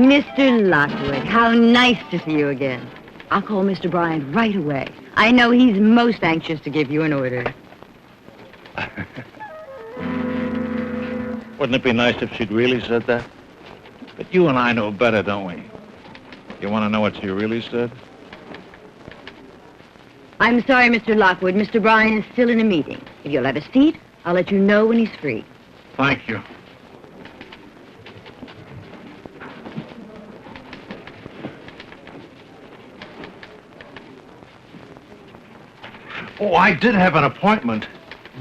Mr. Lockwood, how nice to see you again. I'll call Mr. Bryant right away. I know he's most anxious to give you an order. Wouldn't it be nice if she'd really said that? But you and I know better, don't we? You want to know what she really said? I'm sorry, Mr. Lockwood. Mr. Bryant is still in a meeting. If you'll have a seat, I'll let you know when he's free. Thank you. Oh, I did have an appointment.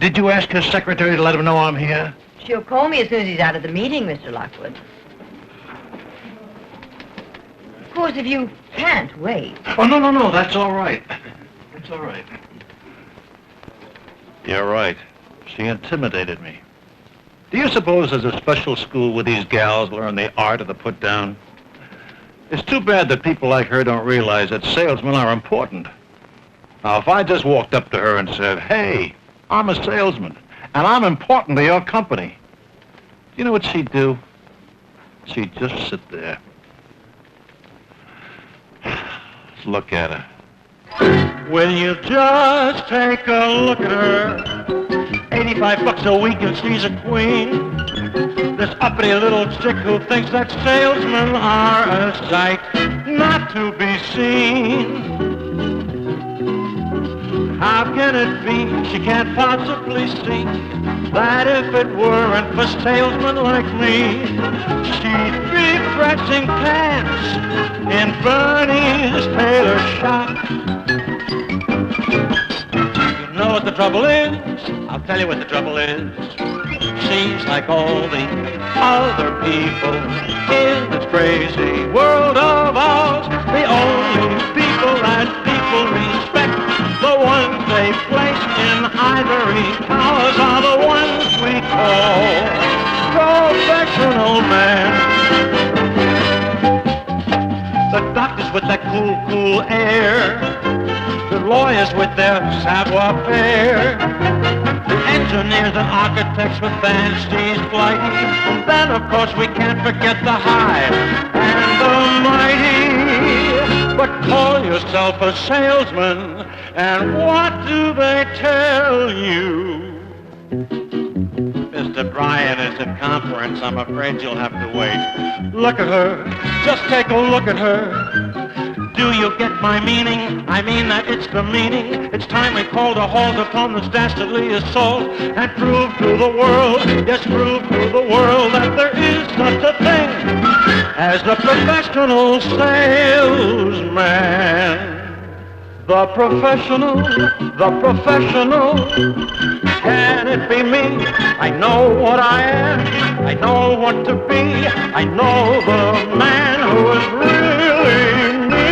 Did you ask his secretary to let him know I'm here? She'll call me as soon as he's out of the meeting, Mr. Lockwood. Of course, if you can't wait. Oh, no, that's all right. That's all right. You're right. She intimidated me. Do you suppose there's a special school where these gals learn the art of the put-down? It's too bad that people like her don't realize that salesmen are important. Now, if I just walked up to her and said, hey, I'm a salesman, and I'm important to your company, you know what she'd do? She'd just sit there. Look at her. Will you just take a look at her? $85 a week and she's a queen. This uppity little chick who thinks that salesmen are a sight not to be seen. How can it be she can't possibly see that if it weren't for salesmen like me, she'd be pressing pants in Bernie's tailor shop. You know what the trouble is? I'll tell you what the trouble is. She's like all the other people in this crazy world of ours. The only people that people respect, the ones they place in ivory towers, are the ones we call professional men. The doctors with that cool air, the lawyers with their savoir-faire, the engineers and architects with fancies flighty, and then of course we can't forget the high and the mighty. But call yourself a salesman, and what do they tell you? Mr. Bryant is at conference. I'm afraid you'll have to wait. Look at her. Just take a look at her. Do you get my meaning? I mean that it's the meaning. It's time we called a halt upon this dastardly assault and prove to the world, yes, prove to the world that there is such a thing as the professional salesman. The professional, can it be me? I know what I am, I know what to be, I know the man who is really me.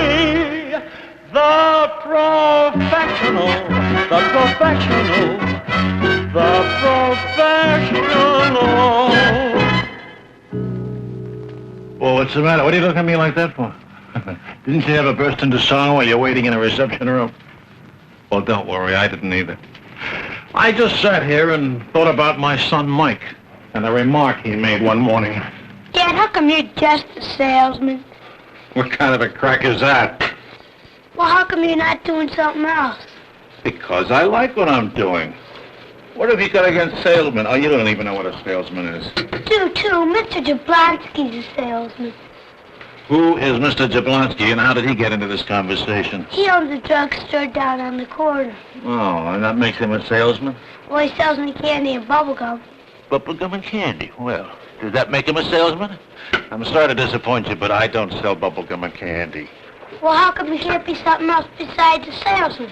The professional. Well, what's the matter? What are you looking at me like that for? Didn't you ever burst into song while you're waiting in a reception room? Well, don't worry, I didn't either. I just sat here and thought about my son Mike and the remark he made one morning. Dad, how come you're just a salesman? What kind of a crack is that? Well, how come you're not doing something else? Because I like what I'm doing. What have you got against salesmen? Oh, you don't even know what a salesman is. Do too. Mr. Jablonski's a salesman. Who is Mr. Jablonski, and how did he get into this conversation? He owns a drugstore down on the corner. Oh, and that makes him a salesman? Well, he sells me candy and bubblegum. Bubblegum and candy? Well, does that make him a salesman? I'm sorry to disappoint you, but I don't sell bubblegum and candy. Well, how come you can't be something else besides a salesman?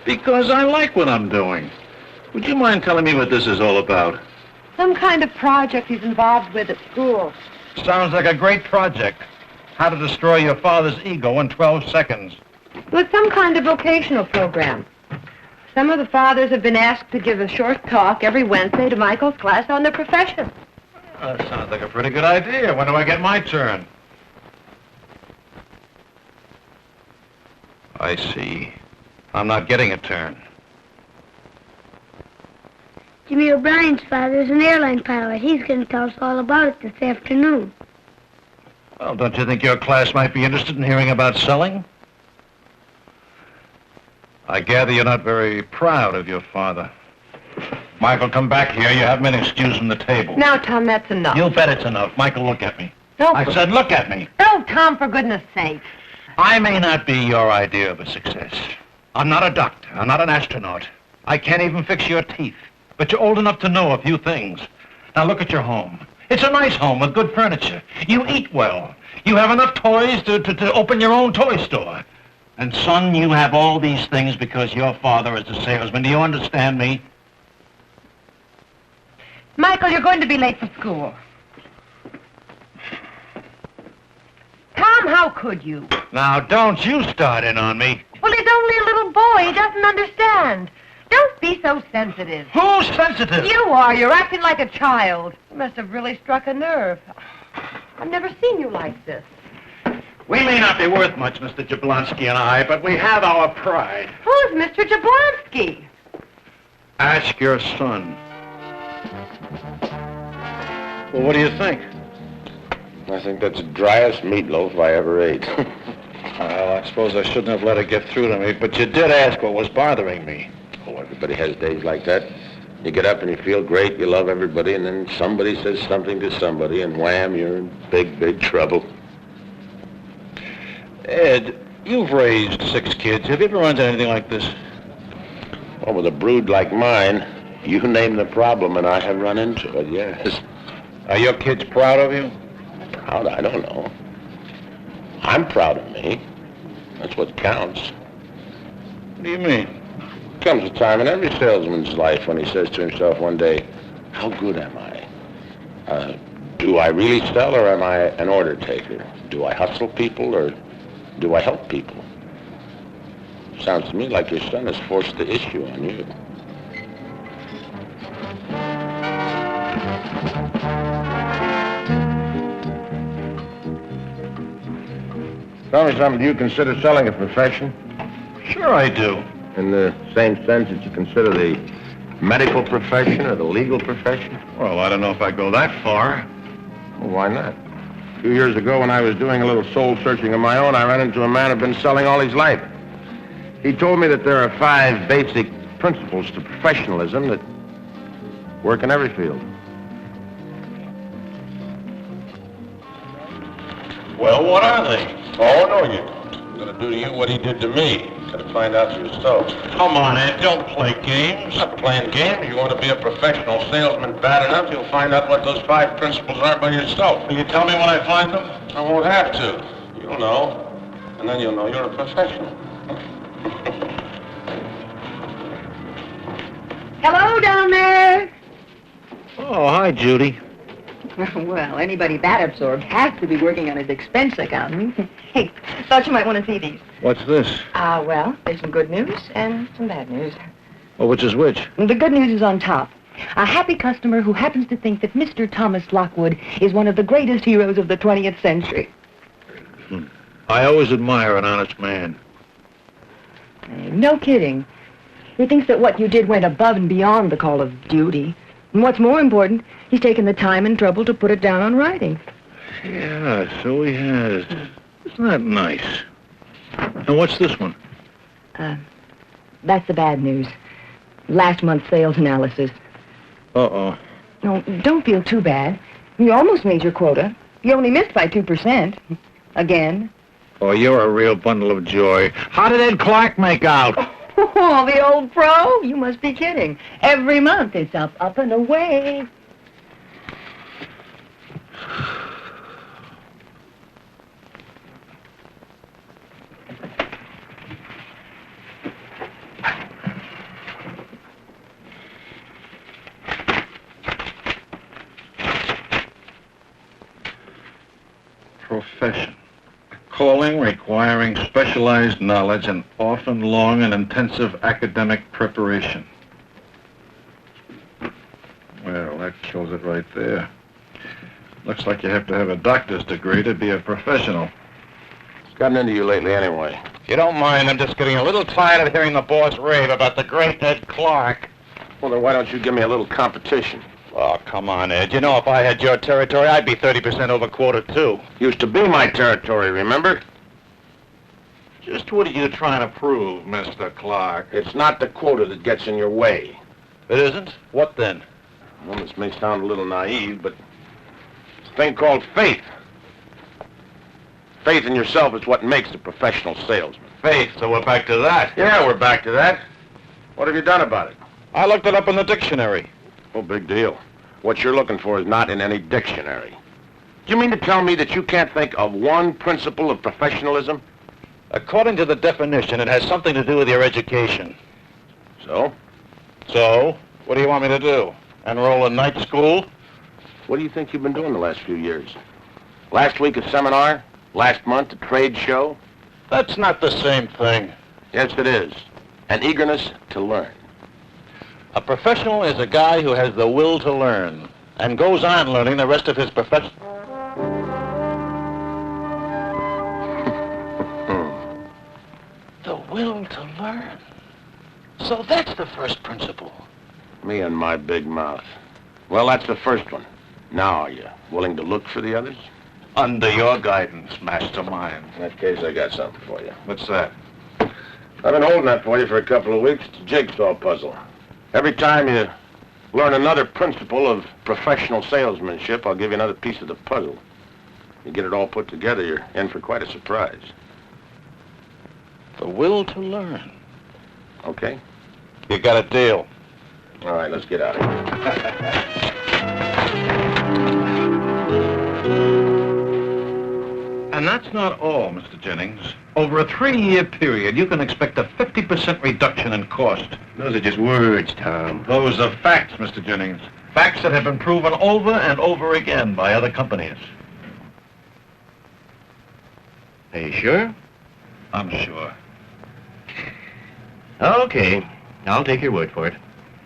Because I like what I'm doing. Would you mind telling me what this is all about? Some kind of project he's involved with at school. Sounds like a great project. How to destroy your father's ego in 12 seconds. Well, it's some kind of vocational program. Some of the fathers have been asked to give a short talk every Wednesday to Michael's class on their profession. That sounds like a pretty good idea. When do I get my turn? I see. I'm not getting a turn. Jimmy O'Brien's father is an airline pilot. He's going to tell us all about it this afternoon. Well, don't you think your class might be interested in hearing about selling? I gather you're not very proud of your father. Michael, come back here. You haven't been excused from the table. Now, Tom, that's enough. You bet it's enough. Michael, look at me. No, I said look at me. No, Tom, for goodness sake. I may not be your idea of a success. I'm not a doctor. I'm not an astronaut. I can't even fix your teeth. But you're old enough to know a few things. Now look at your home. It's a nice home with good furniture. You eat well. You have enough toys to open your own toy store. And son, you have all these things because your father is a salesman. Do you understand me? Michael, you're going to be late for school. Tom, how could you? Now, don't you start in on me. Well, he's only a little boy. He doesn't understand. Don't be so sensitive. Who's sensitive? You are. You're acting like a child. You must have really struck a nerve. I've never seen you like this. We may not be worth much, Mr. Jablonski and I, but we have our pride. Who's Mr. Jablonski? Ask your son. Well, what do you think? I think that's the driest meatloaf I ever ate. Well, I suppose I shouldn't have let it get through to me, but you did ask what was bothering me. Oh, everybody has days like that. You get up and you feel great, you love everybody, and then somebody says something to somebody, and wham, you're in big, big trouble. Ed, you've raised 6 kids. Have you ever run into anything like this? Well, with a brood like mine, you name the problem, and I have run into it, yes. Are your kids proud of you? Proud? I don't know. I'm proud of me. That's what counts. What do you mean? Comes a time in every salesman's life when he says to himself one day, how good am I? Do I really sell or am I an order taker? Do I hustle people or do I help people? Sounds to me like your son has forced the issue on you. Tell me something. Do you consider selling a profession? Sure I do. In the same sense that you consider the medical profession or the legal profession? Well, I don't know if I go that far. Well, why not? A few years ago when I was doing a little soul searching of my own, I ran into a man who'd been selling all his life. He told me that there are 5 basic principles to professionalism that work in every field. Well, what are they? Oh, no, you don't. I'm going to do to you what he did to me. Got to find out for yourself. Come on, Ed, don't play games. I'm not playing games. You want to be a professional salesman bad enough, you'll find out what those 5 principles are by yourself. Will you tell me when I find them? I won't have to. You'll know. And then you'll know you're a professional. Hello down there. Oh, hi, Judy. Well, anybody that absorbed has to be working on his expense account. Hey, thought you might want to see these. What's this? Well, there's some good news and some bad news. Well, which is which? The good news is on top. A happy customer who happens to think that Mr. Thomas Lockwood is one of the greatest heroes of the 20th century. I always admire an honest man. No kidding. He thinks that what you did went above and beyond the call of duty. And what's more important, he's taken the time and trouble to put it down on writing. Yeah, so he has. Isn't that nice? And what's this one? That's the bad news. Last month's sales analysis. Uh-oh. No, don't feel too bad. You almost made your quota. You only missed by 2%. Again. Oh, you're a real bundle of joy. How did Ed Clark make out? Oh, the old pro? You must be kidding. Every month it's up, up and away. Profession. Calling requiring specialized knowledge and often long and intensive academic preparation. Well, that kills it right there. Looks like you have to have a doctor's degree to be a professional. What's gotten into you lately anyway? If you don't mind, I'm just getting a little tired of hearing the boss rave about the great Ed Clark. Well, then why don't you give me a little competition? Oh, come on, Ed. You know if I had your territory, I'd be 30% overquoted, too. Used to be my territory, remember? Just what are you trying to prove, Mr. Clark? It's not the quota that gets in your way. It isn't? What then? Well, this may sound a little naive, but it's a thing called faith. Faith in yourself is what makes a professional salesman. Faith, so we're back to that. Yeah, we're back to that. What have you done about it? I looked it up in the dictionary. Oh, big deal. What you're looking for is not in any dictionary. Do you mean to tell me that you can't think of one principle of professionalism? According to the definition, it has something to do with your education. So? So, what do you want me to do? Enroll in night school? What do you think you've been doing the last few years? Last week a seminar? Last month a trade show? That's not the same thing. Yes, it is. An eagerness to learn. A professional is a guy who has the will to learn and goes on learning the rest of his profession. The will to learn. So that's the first principle. Me and my big mouth. Well, that's the first one. Now, are you willing to look for the others? Under your guidance, mastermind. In that case, I got something for you. What's that? I've been holding that for you for a couple of weeks. It's a jigsaw puzzle. Every time you learn another principle of professional salesmanship, I'll give you another piece of the puzzle. You get it all put together, you're in for quite a surprise. The will to learn. Okay? You got a deal. All right, let's get out of here. And that's not all, Mr. Jennings. Over a 3-year period, you can expect a 50% reduction in cost. Those are just words, Tom. Those are facts, Mr. Jennings. Facts that have been proven over and over again by other companies. Are you sure? I'm sure. Okay. I'll take your word for it.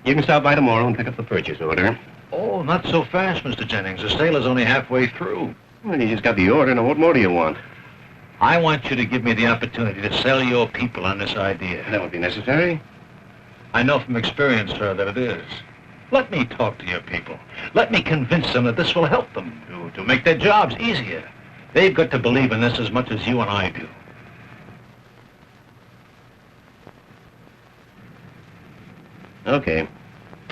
You can stop by tomorrow and pick up the purchase order. Oh, not so fast, Mr. Jennings. The sale is only halfway through. Well, you just got the order. Now, what more do you want? I want you to give me the opportunity to sell your people on this idea. That won't be necessary. I know from experience, sir, that it is. Let me talk to your people. Let me convince them that this will help them to make their jobs easier. They've got to believe in this as much as you and I do. Okay.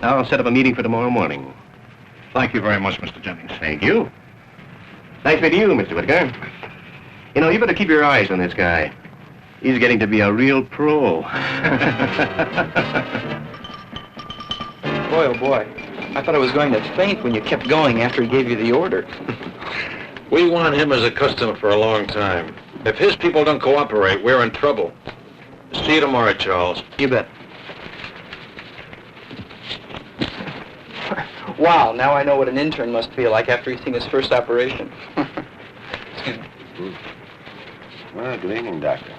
I'll set up a meeting for tomorrow morning. Thank you very much, Mr. Jennings. Thank you. Nice meeting you, Mr. Whitaker. You know, you better keep your eyes on this guy. He's getting to be a real pro. Boy, oh boy. I thought I was going to faint when you kept going after he gave you the order. We want him as a customer for a long time. If his people don't cooperate, we're in trouble. See you tomorrow, Charles. You bet. Wow, now I know what an intern must feel like after he's seen his first operation. Excuse me. Well, good evening, Doctor.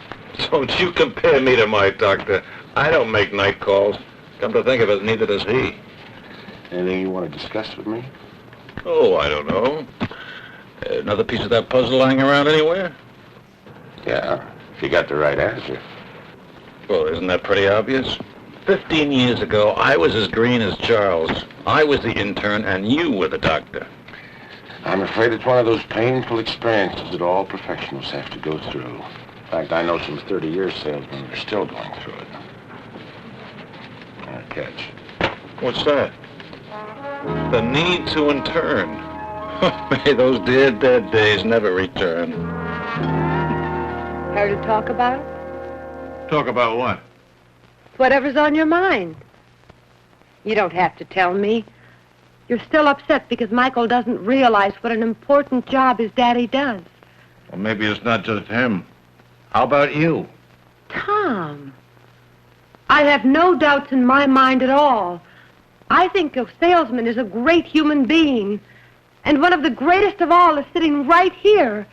Don't you compare me to my doctor. I don't make night calls. Come to think of it, neither does he. Anything you want to discuss with me? Oh, I don't know. Another piece of that puzzle lying around anywhere? Yeah, if you got the right answer. Well, isn't that pretty obvious? 15 years ago, I was as green as Charles. I was the intern, and you were the doctor. I'm afraid it's one of those painful experiences that all professionals have to go through. In fact, I know some 30-year salesmen that are still going through it. Catch. What's that? The need to intern. May those dear dead days never return. Care to talk about it? Talk about what? Whatever's on your mind. You don't have to tell me. You're still upset because Michael doesn't realize what an important job his daddy does. Well, maybe it's not just him. How about you? Tom, I have no doubts in my mind at all. I think a salesman is a great human being, and one of the greatest of all is sitting right here.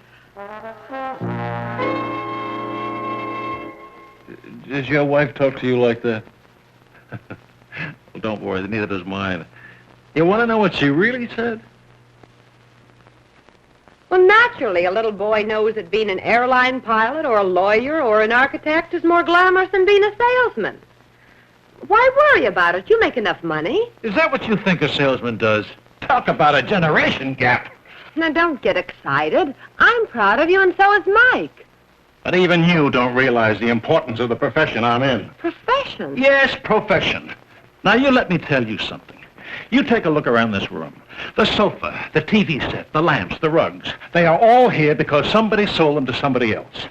Does your wife talk to you like that? Well, don't worry, neither does mine. You want to know what she really said? Well, naturally, a little boy knows that being an airline pilot or a lawyer or an architect is more glamorous than being a salesman. Why worry about it? You make enough money. Is that what you think a salesman does? Talk about a generation gap. Now, don't get excited. I'm proud of you, and so is Mike. But even you don't realize the importance of the profession I'm in. Profession? Yes, profession. Now, you let me tell you something. You take a look around this room. The sofa, the TV set, the lamps, the rugs, they are all here because somebody sold them to somebody else.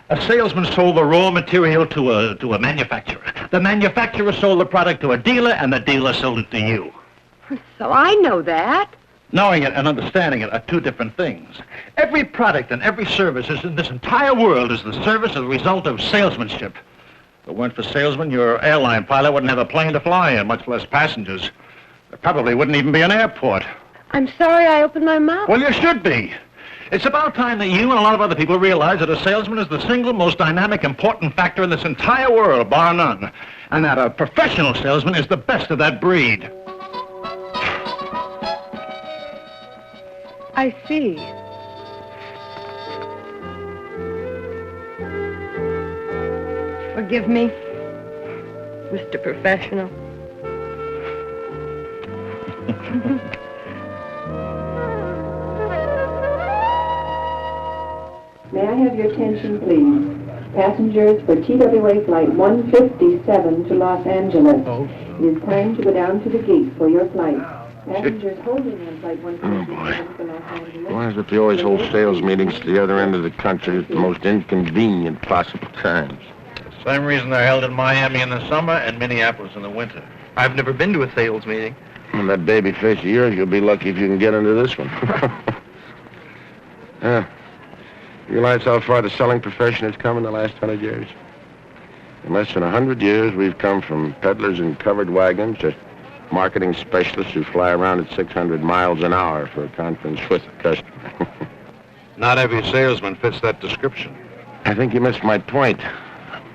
A salesman sold the raw material to a manufacturer. The manufacturer sold the product to a dealer, and the dealer sold it to you. So I know that. Knowing it and understanding it are two different things. Every product and every service in this entire world is the service as a result of salesmanship. If it weren't for salesmen, your airline pilot wouldn't have a plane to fly in, much less passengers. There probably wouldn't even be an airport. I'm sorry I opened my mouth. Well, you should be. It's about time that you and a lot of other people realize that a salesman is the single most dynamic, important factor in this entire world, bar none. And that a professional salesman is the best of that breed. I see. Forgive me, Mr. Professional. May I have your attention, please? Passengers for TWA Flight 157 to Los Angeles. Oh. It is time to go down to the gate for your flight. Passengers holding on Flight 157 to Los Angeles. Why is it they always hold sales meetings at the other end of the country at the most inconvenient possible times? Same reason they're held in Miami in the summer and Minneapolis in the winter. I've never been to a sales meeting. And that baby face of yours, you'll be lucky if you can get into this one. Yeah. Realize how far the selling profession has come in the last 100 years? In less than 100 years, we've come from peddlers in covered wagons to marketing specialists who fly around at 600 miles an hour for a conference with a customer. Not every salesman fits that description. I think you missed my point.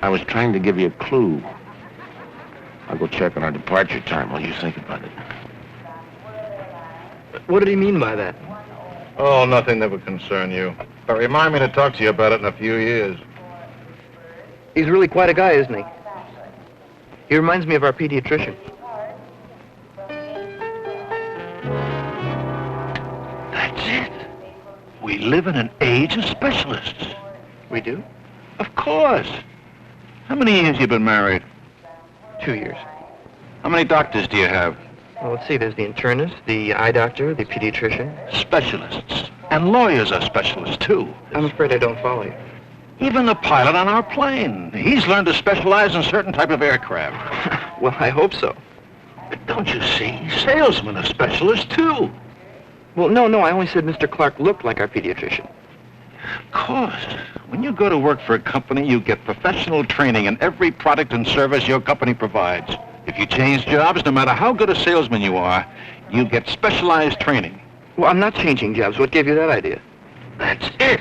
I was trying to give you a clue. I'll go check on our departure time while you think about it. What did he mean by that? Oh, nothing that would concern you. But remind me to talk to you about it in a few years. He's really quite a guy, isn't he? He reminds me of our pediatrician. That's it. We live in an age of specialists. We do? Of course. How many years you been married? 2 years. How many doctors do you have? Well, let's see. There's the internist, the eye doctor, the pediatrician. Specialists. And lawyers are specialists, too. I'm afraid I don't follow you. Even the pilot on our plane. He's learned to specialize in certain type of aircraft. Well, I hope so. But don't you see? Salesmen are specialists, too. Well, no, I only said Mr. Clark looked like our pediatrician. Of course. When you go to work for a company, you get professional training in every product and service your company provides. If you change jobs, no matter how good a salesman you are, you get specialized training. Well, I'm not changing jobs. What gave you that idea? That's it.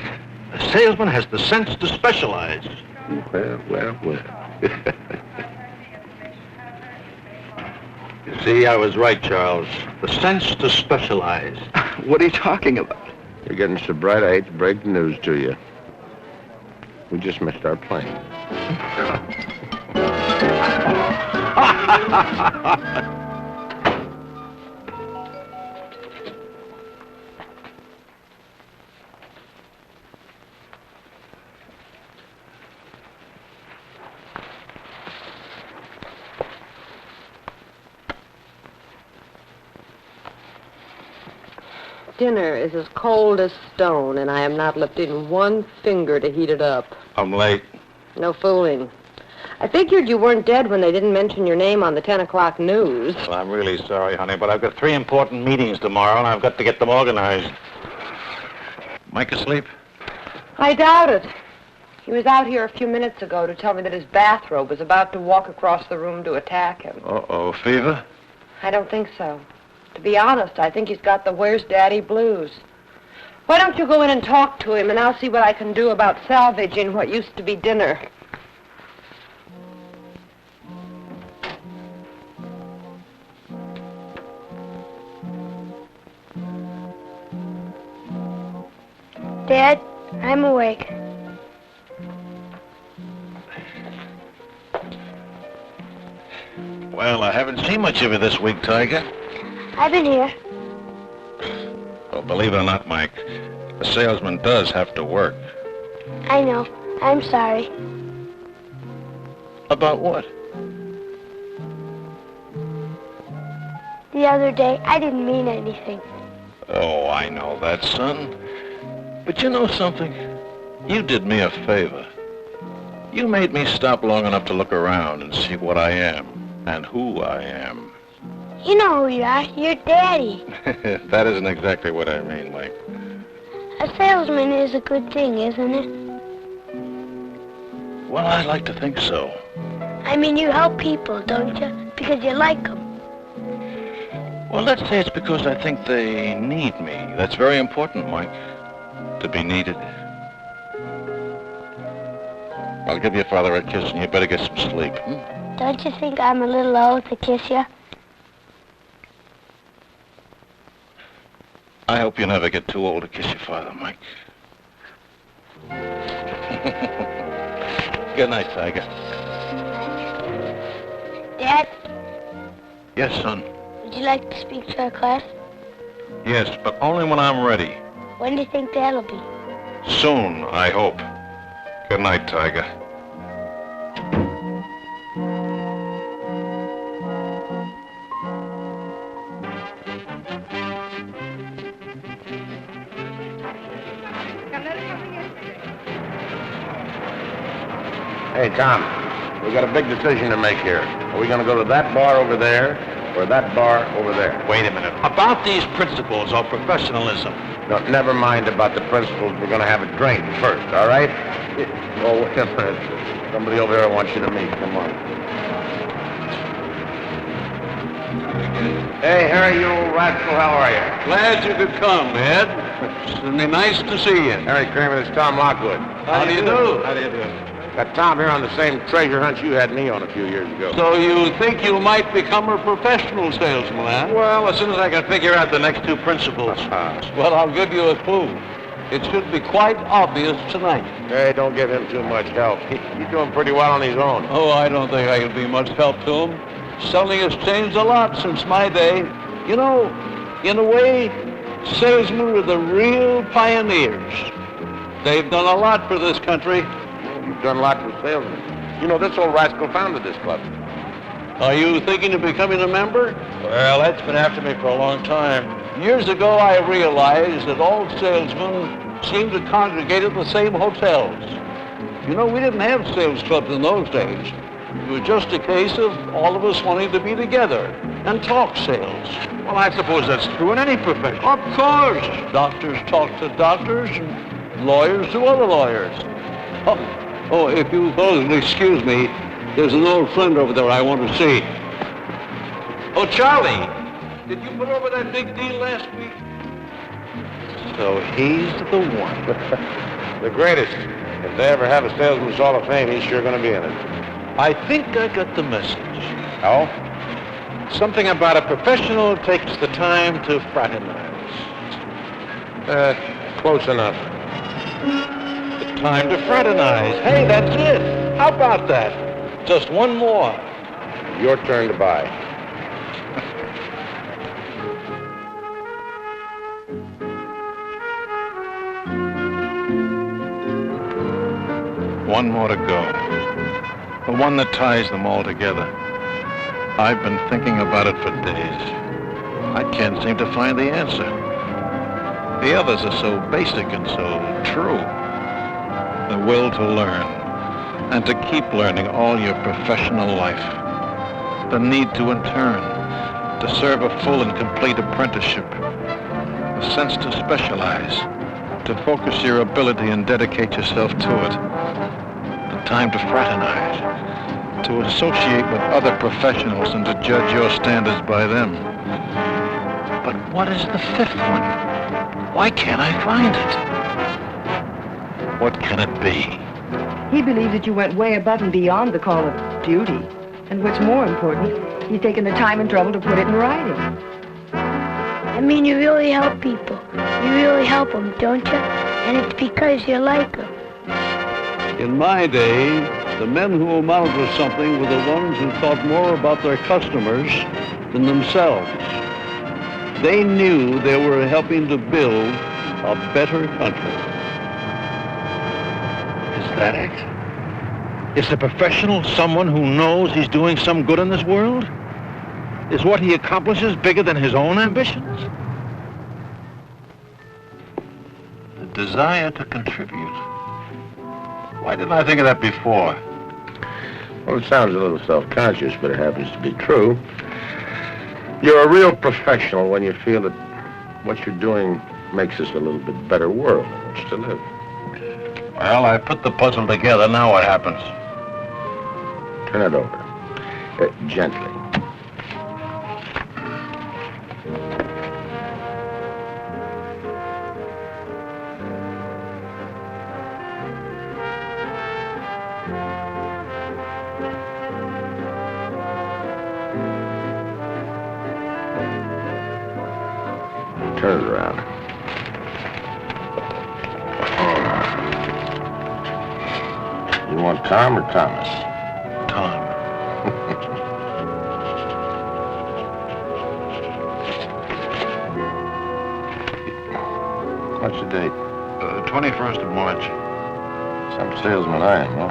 A salesman has the sense to specialize. Well. You see, I was right, Charles. The sense to specialize. What are you talking about? You're getting so bright, I hate to break the news to you. We just missed our plane. Dinner is as cold as stone, and I am not lifting one finger to heat it up. I'm late. No fooling. I figured you weren't dead when they didn't mention your name on the 10 o'clock news. Well, I'm really sorry, honey, but I've got 3 important meetings tomorrow, and I've got to get them organized. Mike asleep? I doubt it. He was out here a few minutes ago to tell me that his bathrobe was about to walk across the room to attack him. Uh-oh, fever? I don't think so. To be honest, I think he's got the Where's Daddy blues. Why don't you go in and talk to him, and I'll see what I can do about salvaging what used to be dinner. Dad, I'm awake. Well, I haven't seen much of you this week, Tiger. I've been here. Well, believe it or not, Mike, the salesman does have to work. I know. I'm sorry. About what? The other day, I didn't mean anything. Oh, I know that, son. But you know something? You did me a favor. You made me stop long enough to look around and see what I am and who I am. You know who you are. You're Daddy. That isn't exactly what I mean, Mike. A salesman is a good thing, isn't it? Well, I'd like to think so. I mean, you help people, don't you? Because you like them. Well, let's say it's because I think they need me. That's very important, Mike, to be needed. I'll give your father a kiss, and you better get some sleep. Don't you think I'm a little old to kiss you? I hope you never get too old to kiss your father, Mike. Good night, Tiger. Dad, Yes, son. would you like to speak to our class? Yes, but only when I'm ready. When do you think that'll be? Soon, I hope. Good night, Tiger. Hey, Tom, we got a big decision to make here. Are we going to go to that bar over there or that bar over there? Wait a minute. About these principles of professionalism. No, never mind about the principles. We're going to have a drink first, all right? Oh, wait a minute. Somebody over there wants you to meet. Come on. Hey, Harry, you old rascal, how are you? Glad you could come, Ed. It's nice to see you. Harry Kramer, it's Tom Lockwood. How do you do? How do you do? Got Tom here on the same treasure hunt you had me on a few years ago. So you think you might become a professional salesman, huh? Well, as soon as I can figure out the next two principles. Well, I'll give you a clue. It should be quite obvious tonight. Hey, don't give him too much help. He's doing pretty well on his own. Oh, I don't think I can be much help to him. Selling has changed a lot since my day. You know, in a way, salesmen are the real pioneers. They've done a lot for this country. You've done a lot for salesmen. You know, this old rascal founded this club. Are you thinking of becoming a member? Well, that's been after me for a long time. Years ago, I realized that all salesmen seemed to congregate at the same hotels. You know, we didn't have sales clubs in those days. It was just a case of all of us wanting to be together and talk sales. Well, I suppose that's true in any profession. Of course. Doctors talk to doctors and lawyers to other lawyers. Oh, if you will excuse me, there's an old friend over there I want to see. Oh, Charlie, did you put over that big deal last week? So he's the one. The greatest. If they ever have a Salesman's Hall of Fame, he's sure going to be in it. I think I got the message. Oh? Something about a professional takes the time to fraternize. Close enough. The time to fraternize. Hey, that's it. How about that? Just one more. Your turn to buy. One more to go. The one that ties them all together. I've been thinking about it for days. I can't seem to find the answer. The others are so basic and so true. The will to learn, and to keep learning all your professional life. The need to intern, to serve a full and complete apprenticeship. The sense to specialize, to focus your ability and dedicate yourself to it. The time to fraternize, to associate with other professionals and to judge your standards by them. But what is the fifth one? Why can't I find it? What can it be? He believes that you went way above and beyond the call of duty. And what's more important, he's taken the time and trouble to put it in writing. I mean, you really help people. You really help them, don't you? And it's because you like them. In my day, The men who amounted to something were the ones who thought more about their customers than themselves. They knew they were helping to build a better country. Is that it? Is the professional someone who knows he's doing some good in this world? Is what he accomplishes bigger than his own ambitions? The desire to contribute. Why didn't I think of that before? Well, it sounds a little self-conscious, but it happens to be true. You're a real professional when you feel that what you're doing makes us a little bit better world in which to live. Well, I put the puzzle together. Now what happens? Turn it over. Gently. Turn it around. You want Tom or Thomas? Tom. What's the date? 21st of March. Some salesman I am, huh?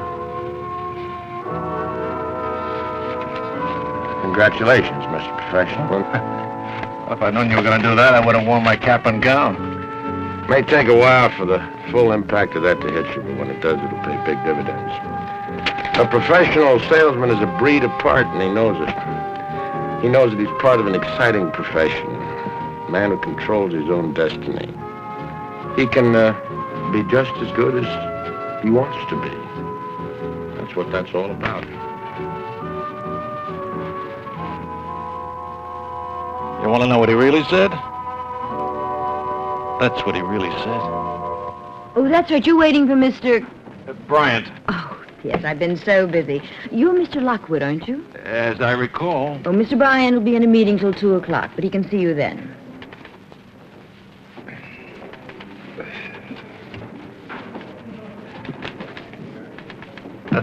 Congratulations, Mr. Professional. If I'd known you were going to do that, I would have worn my cap and gown. May take a while for the full impact of that to hit you, but when it does, it'll pay big dividends. A professional salesman is a breed apart, and he knows it. He knows that he's part of an exciting profession, a man who controls his own destiny. He can be just as good as he wants to be. That's what that's all about. You want to know what he really said? That's what he really said. Oh, that's right. You're waiting for Mr. Bryant. Oh, yes, I've been so busy. You're Mr. Lockwood, aren't you? As I recall. Oh, Mr. Bryant will be in a meeting till 2 o'clock, but he can see you then.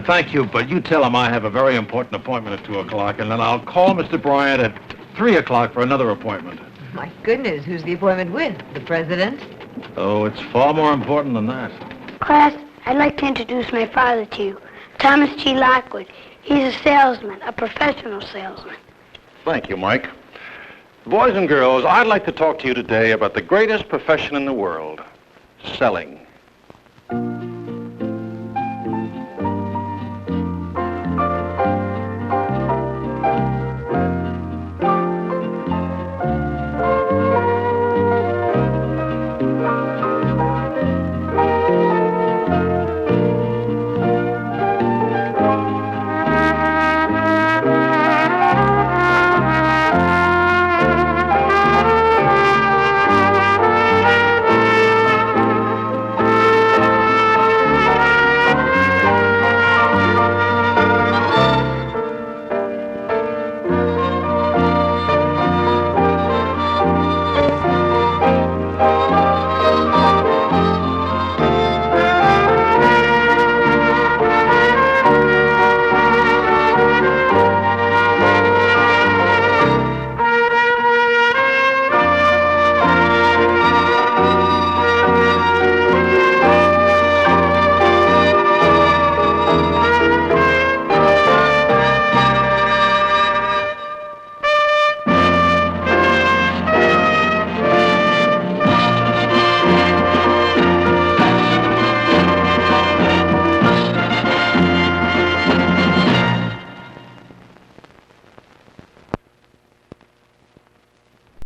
Thank you, but you tell him I have a very important appointment at 2 o'clock, and then I'll call Mr. Bryant at 3 o'clock for another appointment. My goodness, who's the appointment with? The president? Oh, it's far more important than that. Class, I'd like to introduce my father to you, Thomas G. Lockwood. He's a salesman, a professional salesman. Thank you, Mike. Boys and girls, I'd like to talk to you today about the greatest profession in the world, selling.